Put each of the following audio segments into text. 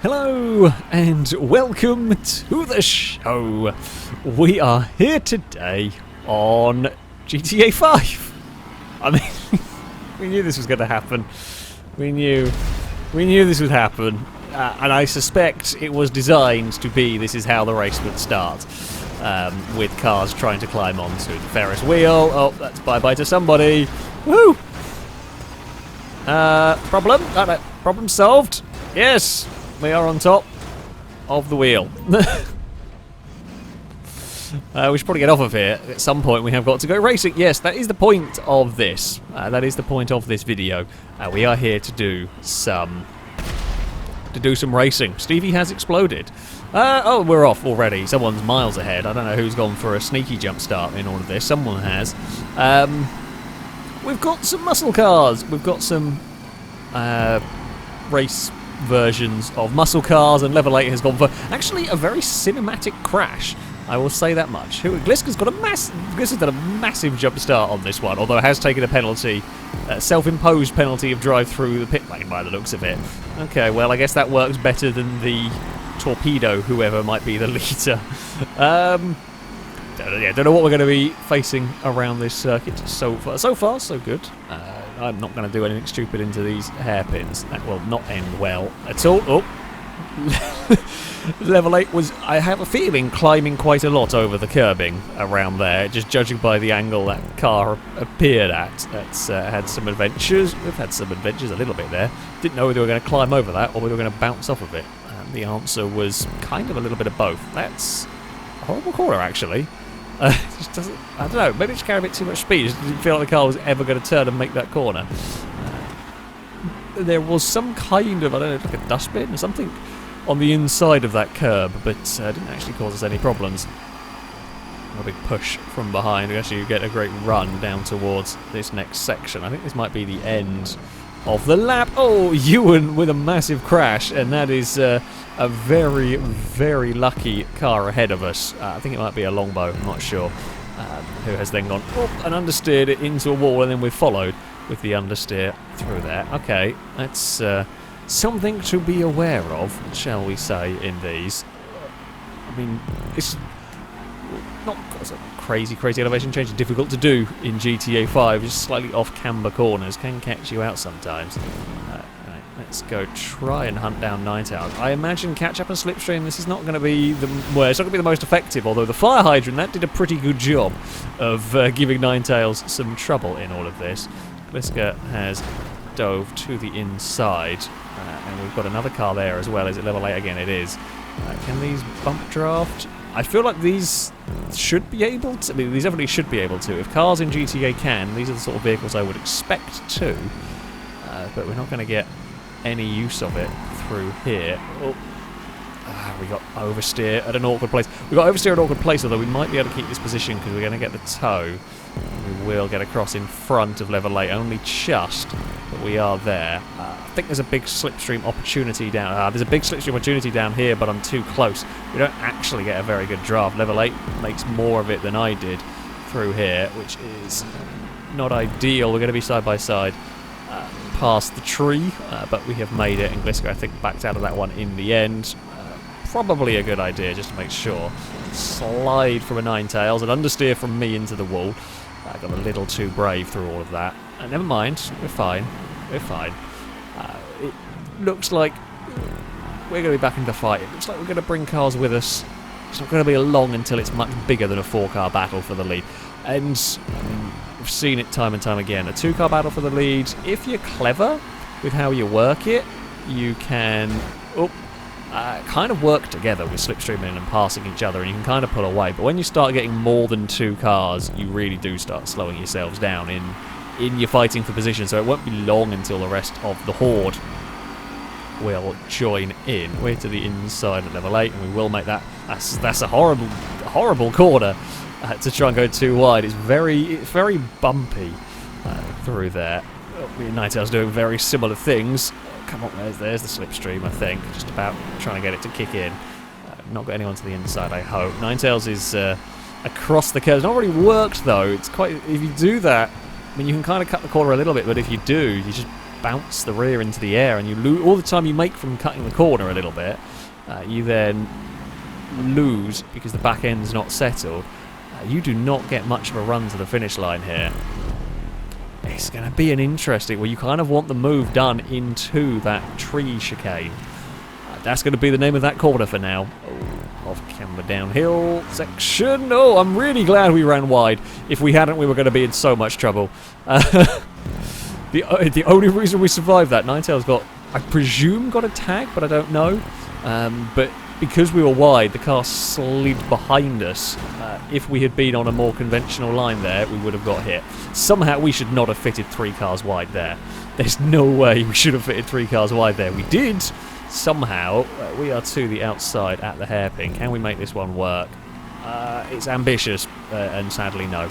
Hello and welcome to the show. We are here today on GTA 5. I mean, we knew this was going to happen. We knew this would happen. And I suspect it was designed to be this is how the race would start. With cars trying to climb onto the Ferris wheel. Oh, that's bye-bye to somebody. Woo! Problem? Problem solved? Yes! We are on top of the wheel. We should probably get off of here. At some point we have got to go racing. Yes, that is the point of this. That is the point of this video. We are here to do some racing. Stevie has exploded. Oh, we're off already. Someone's miles ahead. I don't know who's gone for a sneaky jump start in all of this. Someone has. We've got some muscle cars. We've got some race versions of muscle cars, and Level 8 has gone for actually a very cinematic crash. I will say that much. Gliska's done a massive jump start on this one, although it has taken a penalty, self-imposed penalty of drive through the pit lane by the looks of it. Okay, well I guess that works better than the torpedo, whoever might be the leader. Don't know what we're going to be facing around this circuit so far, so good. I'm not going to do anything stupid into these hairpins. That will not end well at all. Oh. Level 8 was, I have a feeling, climbing quite a lot over the curbing around there, just judging by the angle that car appeared at. That's had some adventures. We've had some adventures a little bit there. Didn't know whether we were going to climb over that or whether we were going to bounce off of it. The answer was kind of a little bit of both. That's a horrible corner, actually. Just doesn't, I don't know, maybe it's carrying a bit too much speed. It just didn't feel like the car was ever going to turn and make that corner. There was some kind of, I don't know, like a dustbin or something on the inside of that curb, but didn't actually cause us any problems. A big push from behind. We actually get a great run down towards this next section. I think this might be the end of the lap. Oh, Ewan with a massive crash, and that is a very, very lucky car ahead of us. I think it might be a Longbow, I'm not sure, who has then gone up and understeered it into a wall, and then we've followed with the understeer through there. Okay, that's something to be aware of, shall we say, in these. I mean, it's not a crazy elevation change. It's difficult to do in GTA 5. Just slightly off camber corners can catch you out sometimes. Right, let's go try and hunt down Ninetales. I imagine catch up and Slipstream. This is not going to be it's not going to be the most effective. Although the fire hydrant that did a pretty good job of giving Ninetales some trouble in all of this. Gliska has dove to the inside, and we've got another car there as well. Is it Level 8 again? It is. Can these bump draft? I feel like these should be able to. I mean, these definitely should be able to. If cars in GTA can, these are the sort of vehicles I would expect to. But we're not going to get any use of it through here. Oh, we got oversteer at an awkward place. We got oversteer at an awkward place, although we might be able to keep this position because we're going to get the tow. We will get across in front of Level 8, only just, but we are there. I think there's a big Slipstream opportunity down. There's a big Slipstream opportunity down here, but I'm too close. We don't actually get a very good draft. Level 8 makes more of it than I did through here, which is not ideal. We're going to be side by side past the tree, but we have made it, and Gliska, I think, backed out of that one in the end. Probably a good idea, just to make sure. Slide from a Ninetales, and understeer from me into the wall. I got a little too brave through all of that. Never mind, we're fine. We're fine. It looks like we're going to be back in the fight. It looks like we're going to bring cars with us. It's not going to be long until it's much bigger than a 4-car battle for the lead. And I mean, we've seen it time and time again. A 2-car battle for the lead. If you're clever with how you work it, you can kind of work together with slipstreaming and passing each other, and you can kind of pull away. But when you start getting more than 2 cars, you really do start slowing yourselves down in your fighting for position. So it won't be long until the rest of the horde will join in. We're to the inside at Level 8, and we will make that. That's a horrible corner to try and go too wide. It's very bumpy through there. Ninetales doing very similar things. Come on, there's the Slipstream, I think. Just about trying to get it to kick in. Not got anyone to the inside, I hope. Ninetales is across the curve. It's not really worked, though. It's quite. If you do that, I mean, you can kind of cut the corner a little bit, but if you do, you just bounce the rear into the air, and you lose all the time you make from cutting the corner a little bit. You then lose because the back end's not settled. You do not get much of a run to the finish line here. It's going to be an interesting, well, you kind of want the move done into that tree chicane. That's going to be the name of that corner for now. Oh, off camera downhill section. Oh, I'm really glad we ran wide. If we hadn't, we were going to be in so much trouble. The only reason we survived that, Ninetales got, I presume, got a tag, but I don't know. But because we were wide, the car slid behind us. If we had been on a more conventional line there, we would have got hit. Somehow we should not have fitted 3 cars wide there. There's no way we should have fitted 3 cars wide there. We did. Somehow, we are to the outside at the hairpin. Can we make this one work? It's ambitious, and sadly no.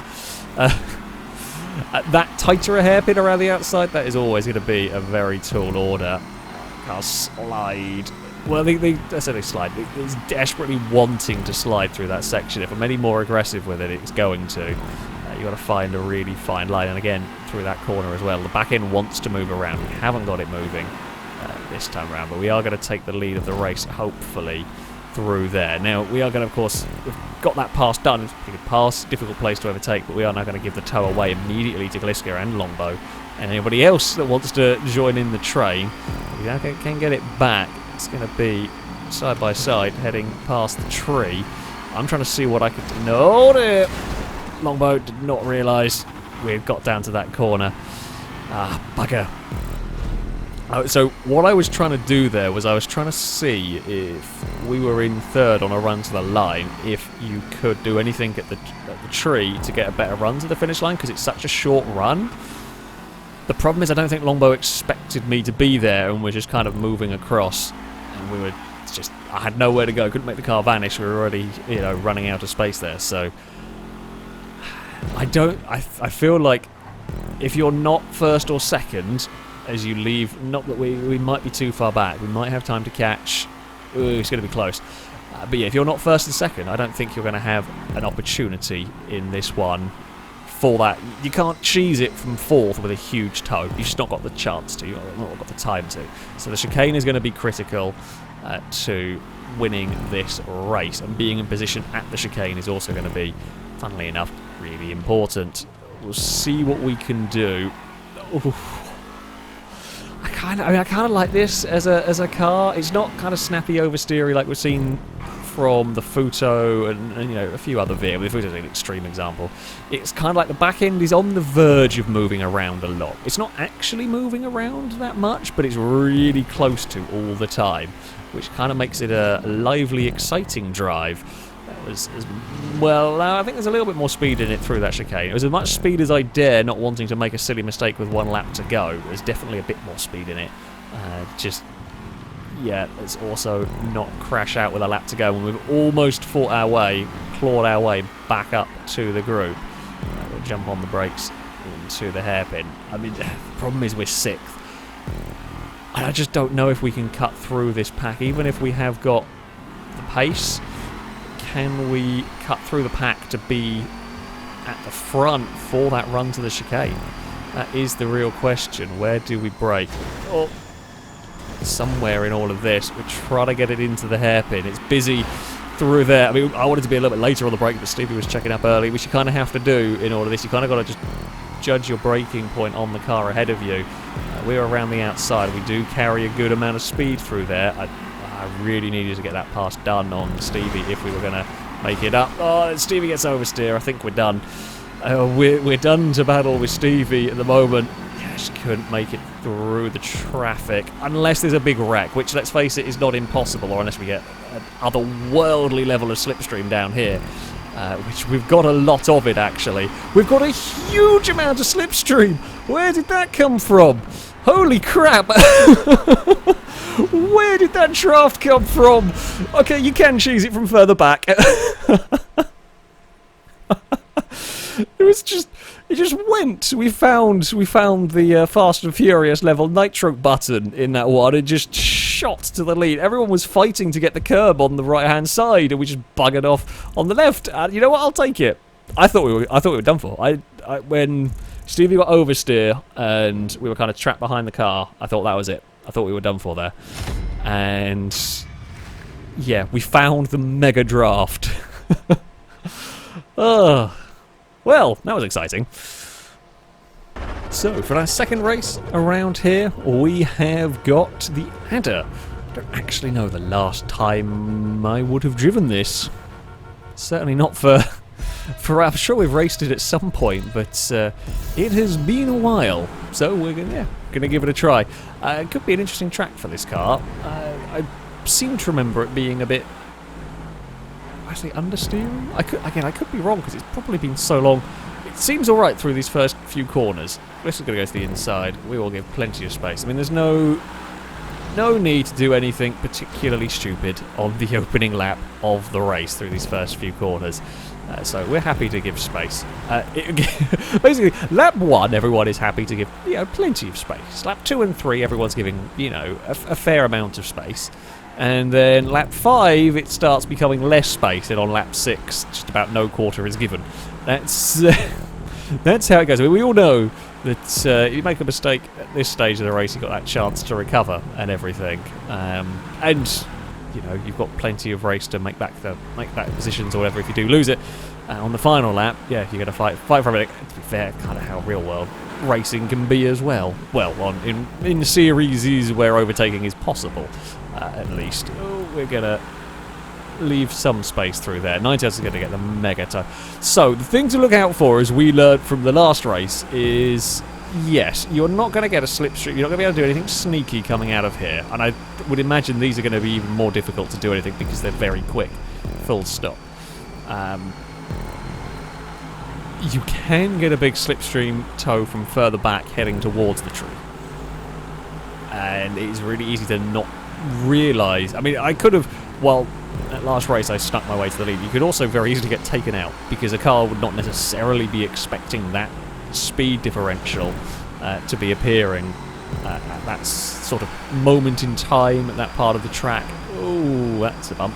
That tighter a hairpin around the outside, that is always going to be a very tall order. Car slide. Well, I said they slide. It's desperately wanting to slide through that section. If I'm any more aggressive with it, it's going to. You've got to find a really fine line. And again, through that corner as well. The back end wants to move around. We haven't got it moving this time around, but we are going to take the lead of the race, hopefully, through there. Now, we are going to, of course, we've got that pass done. It's a pretty good pass, difficult place to overtake, but we are now going to give the tow away immediately to Gliska and Longbow. And anybody else that wants to join in the train, we can get it back. It's going to be side by side, heading past the tree. I'm trying to see what I could do. No, dear. Longbow did not realise we had got down to that corner. Ah, bugger. So what I was trying to do there was I was trying to see if we were in third on a run to the line, if you could do anything at the tree to get a better run to the finish line, because it's such a short run. The problem is I don't think Longbow expected me to be there, and we're just kind of moving across, and we were just, I had nowhere to go, couldn't make the car vanish, we were already, you know, running out of space there. So I feel like if you're not first or second as you leave, not that we might be too far back, we might have time to catch. Ooh, it's going to be close. But yeah, if you're not first and second, I don't think you're going to have an opportunity in this one for that. You can't cheese it from fourth with a huge tow. You've just not got the chance to. You've not got the time to. So the chicane is going to be critical to winning this race. And being in position at the chicane is also going to be, funnily enough, really important. We'll see what we can do. Ooh. I kind of like this as a car. It's not kind of snappy oversteery like we've seen from the Futo and you know, a few other vehicles. The Futo's an extreme example. It's kind of like the back end is on the verge of moving around a lot. It's not actually moving around that much, but it's really close to all the time, which kind of makes it a lively, exciting drive. As well, I think there's a little bit more speed in it through that chicane. It was as much speed as I dare, not wanting to make a silly mistake with 1 lap to go. There's definitely a bit more speed in it. Yeah, let's also not crash out with a lap to go when we've almost fought our way, clawed our way back up to the group. We'll jump on the brakes into the hairpin. I mean, the problem is we're 6th. I just don't know if we can cut through this pack, even if we have got the pace. Can we cut through the pack to be at the front for that run to the chicane? That is the real question. Where do we brake? Oh, somewhere in all of this. We're trying to get it into the hairpin. It's busy through there. I mean, I wanted to be a little bit later on the brake, but Stevie was checking up early, which you kind of have to do in all of this. You kind of got to just judge your braking point on the car ahead of you. We're around the outside. We do carry a good amount of speed through there. I really needed to get that pass done on Stevie if we were going to make it up. Oh, Stevie gets oversteer. I think we're done. We're done to battle with Stevie at the moment. Yeah, just couldn't make it through the traffic. Unless there's a big wreck, which, let's face it, is not impossible, or unless we get an otherworldly level of slipstream down here. Which we've got a lot of it, actually. We've got a huge amount of slipstream. Where did that come from? Holy crap! Where did that draft come from? Okay, you can cheese it from further back. It just went. We found the Fast and Furious level nitro button in that one. It just shot to the lead. Everyone was fighting to get the curb on the right hand side, and we just buggered off on the left. And you know what? I'll take it. I thought we were done for. When Stevie got oversteer, and we were kind of trapped behind the car. I thought that was it. I thought we were done for there. And yeah, we found the mega draft. Oh, well, that was exciting. So, for our second race around here, we have got the Adder. I don't actually know the last time I would have driven this. Certainly not for I'm sure we've raced it at some point, but it has been a while. So we're gonna give it a try. It could be an interesting track for this car. I seem to remember it being a bit actually understeering. I could be wrong because it's probably been so long. It seems all right through these first few corners. This is going to go to the inside. We will give plenty of space. I mean, there's no need to do anything particularly stupid on the opening lap of the race through these first few corners. So we're happy to give space. Basically, lap 1, everyone is happy to give plenty of space. Lap 2 and 3, everyone's giving a fair amount of space. And then lap 5, it starts becoming less space, and on lap 6, just about no quarter is given. That's how it goes. I mean, we all know that you make a mistake at this stage of the race, you've got that chance to recover and everything. And you've got plenty of race to make back positions or whatever if you do lose it. On the final lap, you're going to fight for everything. To be fair, kind of how real world racing can be as well. Well, in series where overtaking is possible, at least. We're going to leave some space through there. Ninetales is going to get the mega toe. So, the thing to look out for, as we learned from the last race, is yes, you're not going to get a slipstream. You're not going to be able to do anything sneaky coming out of here. And I would imagine these are going to be even more difficult to do anything because they're very quick. Full stop. You can get a big slipstream toe from further back heading towards the tree. And it's really easy to not realise. I mean, I could have... Well, at last race I snuck my way to the lead. You could also very easily get taken out because a car would not necessarily be expecting that speed differential to be appearing at that sort of moment in time at that part of the track. Oh, that's a bump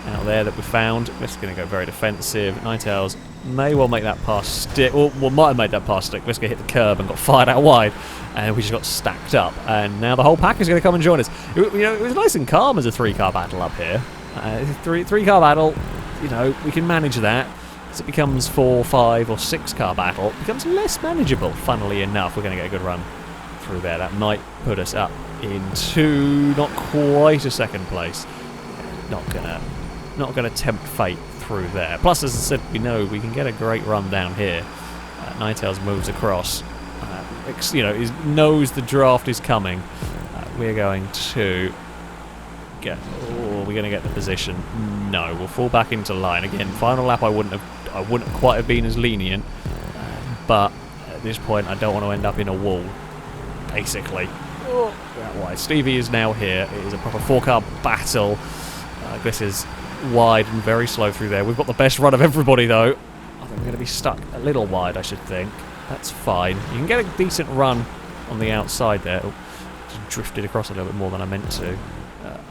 out there that we found. This is going to go very defensive. Ninetales may well make that pass stick, or might have made that pass stick. This guy hit the curb and got fired out wide, and we just got stacked up. And now the whole pack is going to come and join us. It was nice and calm as a 3-car battle up here. Three-car battle, we can manage that. As it becomes 4, 5, or 6-car battle, it becomes less manageable. Funnily enough, we're going to get a good run through there. That might put us up into not quite a second place. Not gonna tempt fate through there. Plus, as I said, we know we can get a great run down here. Ninetales moves across. He knows the draft is coming. We're going to get. Oh, we're going to get the position. No, we'll fall back into line again. Final lap, I wouldn't quite have been as lenient, but at this point, I don't want to end up in a wall. Basically, that way. Stevie is now here. It is a proper 4-car battle. This is wide and very slow through there. We've got the best run of everybody, though. I think we're going to be stuck a little wide, I should think. That's fine. You can get a decent run on the outside there. Oh, just drifted across a little bit more than I meant to.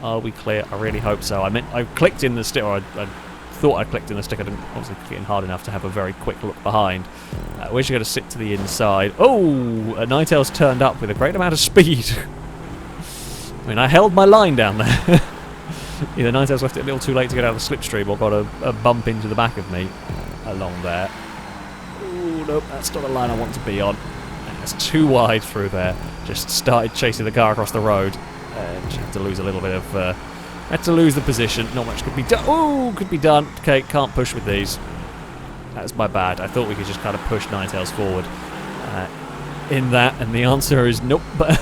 Are we clear? I really hope so. I clicked in the stick, or I thought I clicked in the stick. I didn't obviously click in hard enough to have a very quick look behind. We're just going to sit to the inside. Oh! Ninetales turned up with a great amount of speed. I mean, I held my line down there. Either Ninetales left it a little too late to get out of the slipstream or got a bump into the back of me along there. Ooh, nope, that's not the line I want to be on. That's too wide through there. Just started chasing the car across the road. Just had to lose a little bit of... had to lose the position. Not much could be done. Oh, could be done. Okay, can't push with these. That's my bad. I thought we could just kind of push Ninetales forward in that, and the answer is nope. But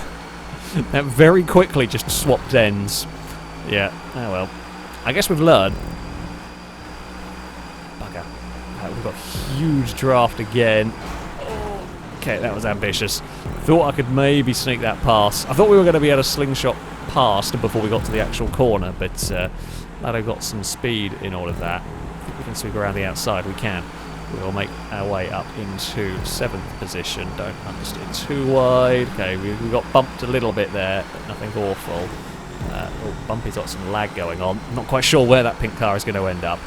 that very quickly just swapped ends. Yeah, oh well. I guess we've learned. Bugger. We've got huge draft again. Oh, okay, that was ambitious. Thought I could maybe sneak that past. I thought we were going to be able to slingshot past before we got to the actual corner, but glad I got some speed in all of that. If we can sweep around the outside, we can. We'll make our way up into 7th position. Don't understand too wide. Okay, we got bumped a little bit there, but nothing awful. Bumpy's got some lag going on. I'm not quite sure where that pink car is going to end up.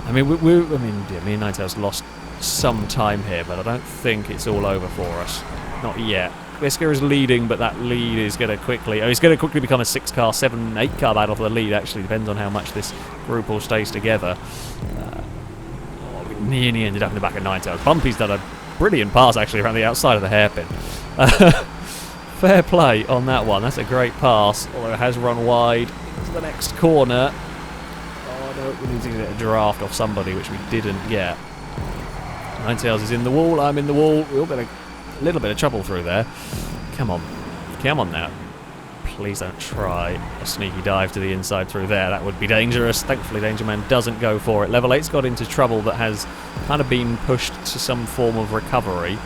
I mean, me and Ninetales lost some time here, but I don't think it's all over for us. Not yet. Gliska is leading, but that lead is going to quickly... it's going to quickly become a 6-car, 7, 8-car battle for the lead, actually. Depends on how much this group all stays together. We nearly ended up in the back of Ninetales. Bumpy's done a brilliant pass, actually, around the outside of the hairpin. Fair play on that one. That's a great pass, although it has run wide to the next corner. Oh, no, we need to get a draft off somebody, which we didn't get. Ninetales is in the wall, I'm in the wall. We all got a little bit of trouble through there. Come on. Come on now. Please don't try a sneaky dive to the inside through there. That would be dangerous. Thankfully, Danger Man doesn't go for it. Level 8's got into trouble that has kind of been pushed to some form of recovery.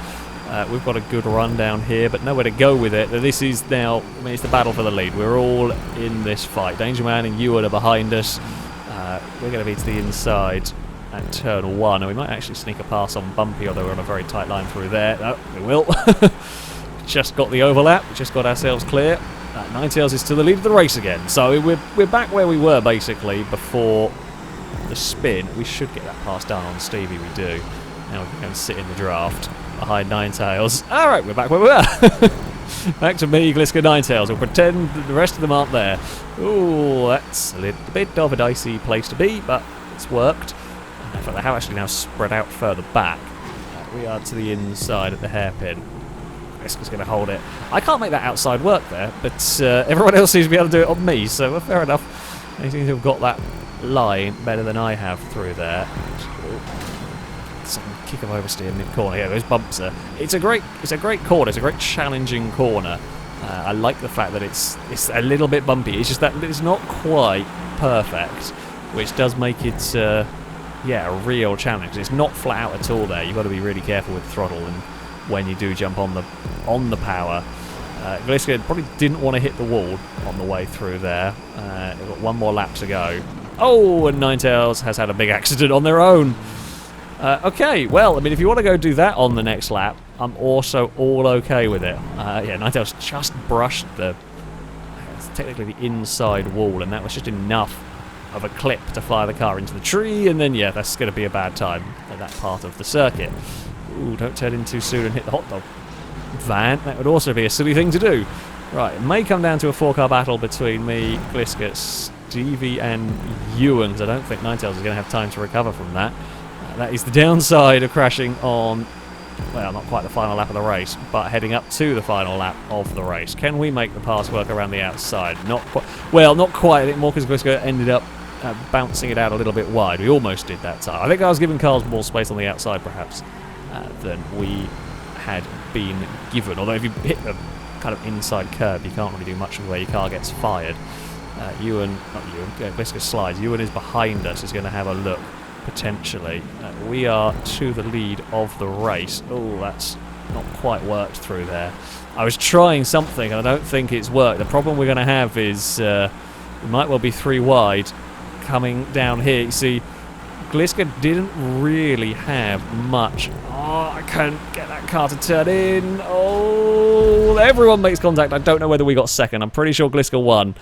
We've got a good run down here, but nowhere to go with it. This is now... I mean, it's the battle for the lead. We're all in this fight. Danger Man and Ewan are behind us. We're going to be to the inside at turn 1, and we might actually sneak a pass on Bumpy, although we're on a very tight line through there. No, we will. Just got the overlap. We just got ourselves clear. Ninetales is to the lead of the race again. So we're back where we were, basically, before the spin. We should get that pass down on Stevie, we do. Now we can go and sit in the draft behind Ninetales. Alright, we're back where we were. Back to me, Gliska, Ninetales. We'll pretend that the rest of them aren't there. Ooh, that's a little bit of a dicey place to be, but it's worked. In fact, they have actually now spread out further back. We are to the inside at the hairpin. Gliska's going to hold it. I can't make that outside work there, but everyone else seems to be able to do it on me, so fair enough. They seem to have got that line better than I have through there. Some kick of oversteer mid-corner. Yeah, those bumps are... It's a great corner. It's a great challenging corner. I like the fact that it's a little bit bumpy. It's just that it's not quite perfect, which does make it yeah, a real challenge. It's not flat out at all there. You've got to be really careful with throttle and when you do jump on the power. Gliska probably didn't want to hit the wall on the way through there. They've got one more lap to go. Oh, and Ninetales has had a big accident on their own. Okay, well, I mean, if you want to go do that on the next lap, I'm also all okay with it. Yeah, Ninetales just brushed it's technically the inside wall, and that was just enough of a clip to fly the car into the tree, and then, yeah, that's going to be a bad time at that part of the circuit. Ooh, don't turn in too soon and hit the hot dog van. That would also be a silly thing to do. Right, it may come down to a 4-car battle between me, Gliska, Stevie, and Ewan, because I don't think Ninetales is going to have time to recover from that. That is the downside of crashing on, well, not quite the final lap of the race, but heading up to the final lap of the race. Can we make the pass work around the outside? Not quite. Well, not quite. I think Morcus Gliska ended up bouncing it out a little bit wide. We almost did that time. I think I was giving cars more space on the outside, perhaps, than we had been given. Although if you hit the kind of inside curb, you can't really do much of where your car gets fired. Gliska slides. Ewan is behind us, is going to have a look. Potentially. We are to the lead of the race. Oh, that's not quite worked through there. I was trying something and I don't think it's worked. The problem we're going to have is we might well be 3 wide coming down here. You see, Gliska didn't really have much. Oh, I can't get that car to turn in. Oh, everyone makes contact. I don't know whether we got second. I'm pretty sure Gliska won.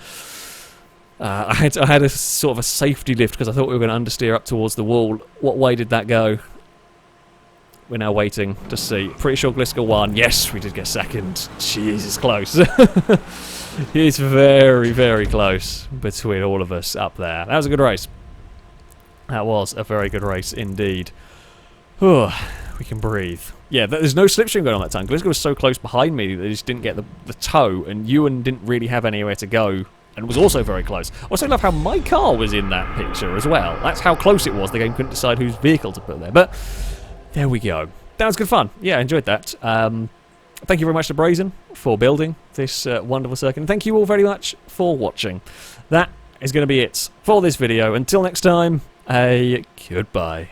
I had a sort of a safety lift because I thought we were going to understeer up towards the wall. What way did that go? We're now waiting to see. Pretty sure Gliska won. Yes, we did get second. Jesus, close. It's very, very close between all of us up there. That was a good race. That was a very good race indeed. Oh, we can breathe. Yeah, there's no slipstream going on that time. Gliska was so close behind me that he just didn't get the toe, and Ewan didn't really have anywhere to go. And was also very close. I also love how my car was in that picture as well. That's how close it was. The game couldn't decide whose vehicle to put there. But there we go. That was good fun. Yeah, I enjoyed that. Thank you very much to Brazen for building this wonderful circuit. And thank you all very much for watching. That is going to be it for this video. Until next time, a goodbye.